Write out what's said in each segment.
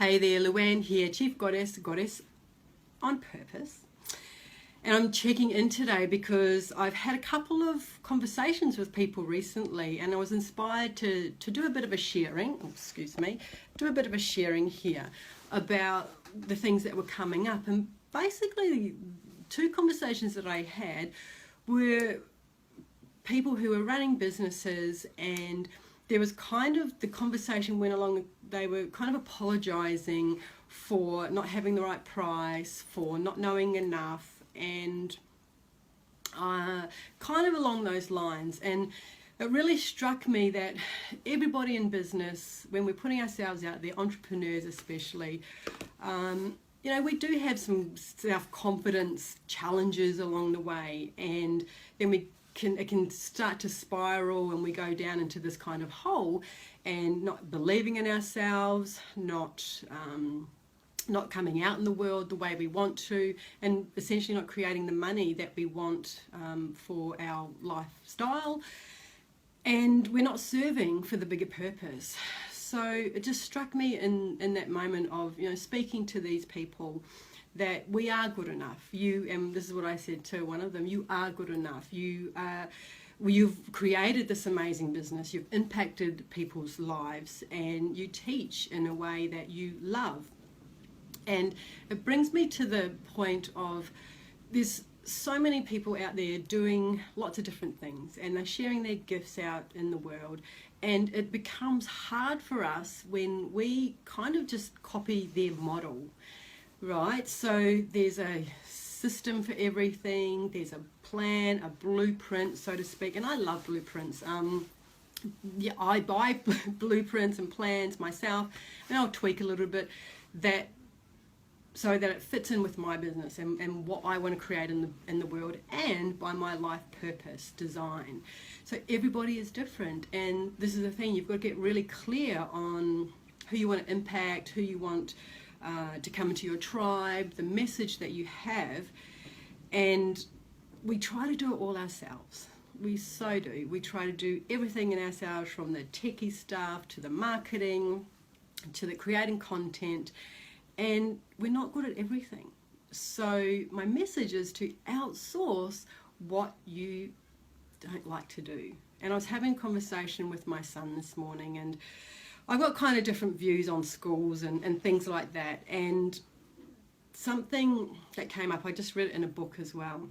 Hey there, Luann here, Chief Goddess on Purpose. And I'm checking in today because I've had a couple of conversations with people recently and I was inspired to do a bit of a sharing, do a bit of a sharing here about the things that were coming up. And basically, two conversations that I had were people who were running businesses, and there was kind of, the conversation went along, they were kind of apologizing for not having the right price, for not knowing enough, and kind of along those lines. And it really struck me that everybody in business, when we're putting ourselves out there, entrepreneurs especially, we do have some self-confidence challenges along the way, and then it can start to spiral and we go down into this kind of hole and not believing in ourselves, not coming out in the world the way we want to, and essentially not creating the money that we want for our lifestyle, and we're not serving for the bigger purpose. So it just struck me in that moment of speaking to these people that we are good enough. And this is what I said to one of them, you are good enough. You've created this amazing business, you've impacted people's lives, and you teach in a way that you love. And it brings me to the point of, there's so many people out there doing lots of different things and they're sharing their gifts out in the world, and it becomes hard for us when we kind of just copy their model. Right, so there's a system for everything, there's a plan, a blueprint, so to speak, and I love blueprints. I buy blueprints and plans myself, and I'll tweak a little bit so that it fits in with my business and what I want to create in the world, and by my life purpose design. So everybody is different, and this is the thing, you've got to get really clear on who you want to impact, who you want to come into your tribe, the message that you have. And we try to do it all ourselves. We so do. We try to do everything in ourselves, from the techie stuff to the marketing to the creating content, and we're not good at everything. So my message is to outsource what you don't like to do. And I was having a conversation with my son this morning, and I've got kind of different views on schools and things like that, and something that came up, I just read it in a book as well,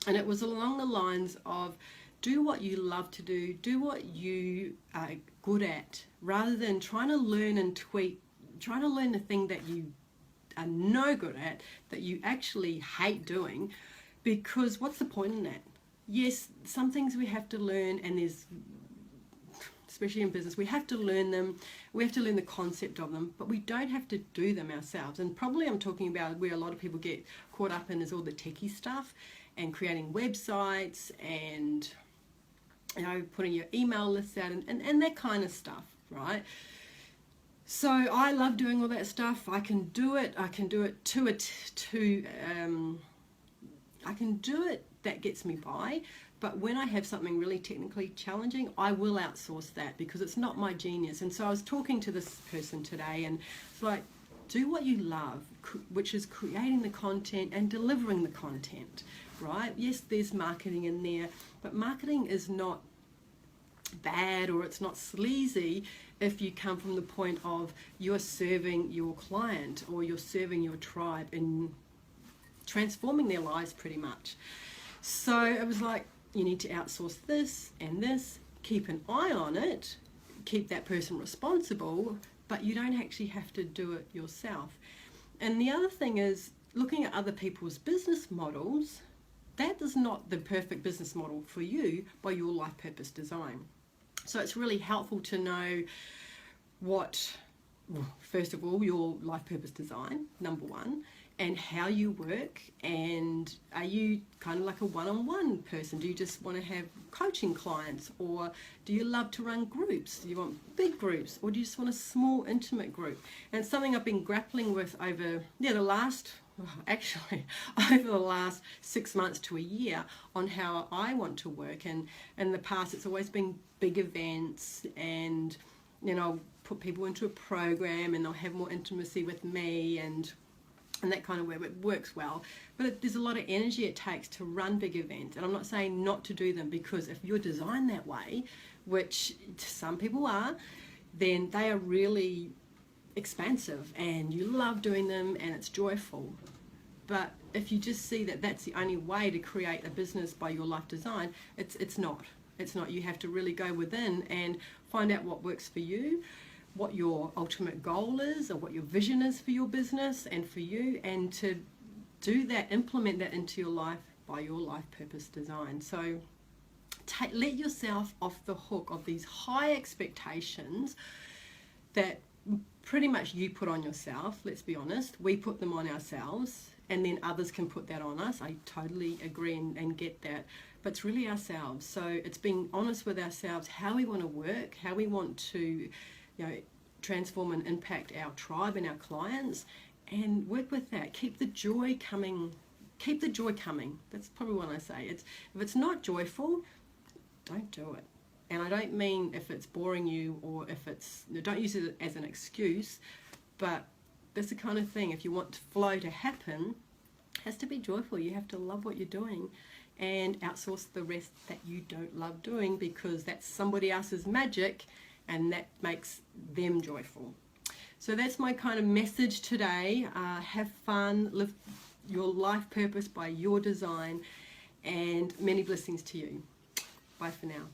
and it was along the lines of, do what you love to do what you are good at, rather than trying to learn and tweak, trying to learn the thing that you are no good at, that you actually hate doing, because what's the point in that? Yes, some things we have to learn, and there's, especially in business, we have to learn them, we have to learn the concept of them, but we don't have to do them ourselves. And probably I'm talking about where a lot of people get caught up in is all the techie stuff and creating websites and putting your email lists out and that kind of stuff, right? So I love doing all that stuff. I can do it that gets me by. But when I have something really technically challenging, I will outsource that because it's not my genius. And so I was talking to this person today, and it's like, do what you love, which is creating the content and delivering the content, right? Yes, there's marketing in there, but marketing is not bad, or it's not sleazy if you come from the point of you're serving your client or you're serving your tribe and transforming their lives pretty much. So it was like, you need to outsource this and this, keep an eye on it, keep that person responsible, but you don't actually have to do it yourself. And the other thing is, looking at other people's business models, that is not the perfect business model for you by your life purpose design. So it's really helpful to know first of all, your life purpose design, number one, and how you work. And are you kind of like a one-on-one person? Do you just want to have coaching clients, or do you love to run groups? Do you want big groups, or do you just want a small intimate group? And it's something I've been grappling with over the last 6 months to a year on how I want to work. And in the past, it's always been big events, and put people into a program and they'll have more intimacy with me and that kind of way. It works well, but there's a lot of energy it takes to run big events, and I'm not saying not to do them, because if you're designed that way, which some people are, then they are really expansive and you love doing them and it's joyful. But if you just see that that's the only way to create a business by your life design, it's not. You have to really go within and find out what works for you, what your ultimate goal is, or what your vision is for your business and for you, and to do that, implement that into your life by your life purpose design. So let yourself off the hook of these high expectations that pretty much you put on yourself. Let's be honest, we put them on ourselves, and then others can put that on us. I totally agree and get that, but it's really ourselves. So it's being honest with ourselves, how we want to work, how we want to transform and impact our tribe and our clients, and work with that. Keep the joy coming. That's probably what I say. If it's not joyful, don't do it. And I don't mean if it's boring you, or if don't use it as an excuse, but that's the kind of thing. If you want flow to happen, it has to be joyful. You have to love what you're doing and outsource the rest that you don't love doing, because that's somebody else's magic and that makes them joyful. So that's my kind of message today. Have fun, live your life purpose by your design, and many blessings to you. Bye for now.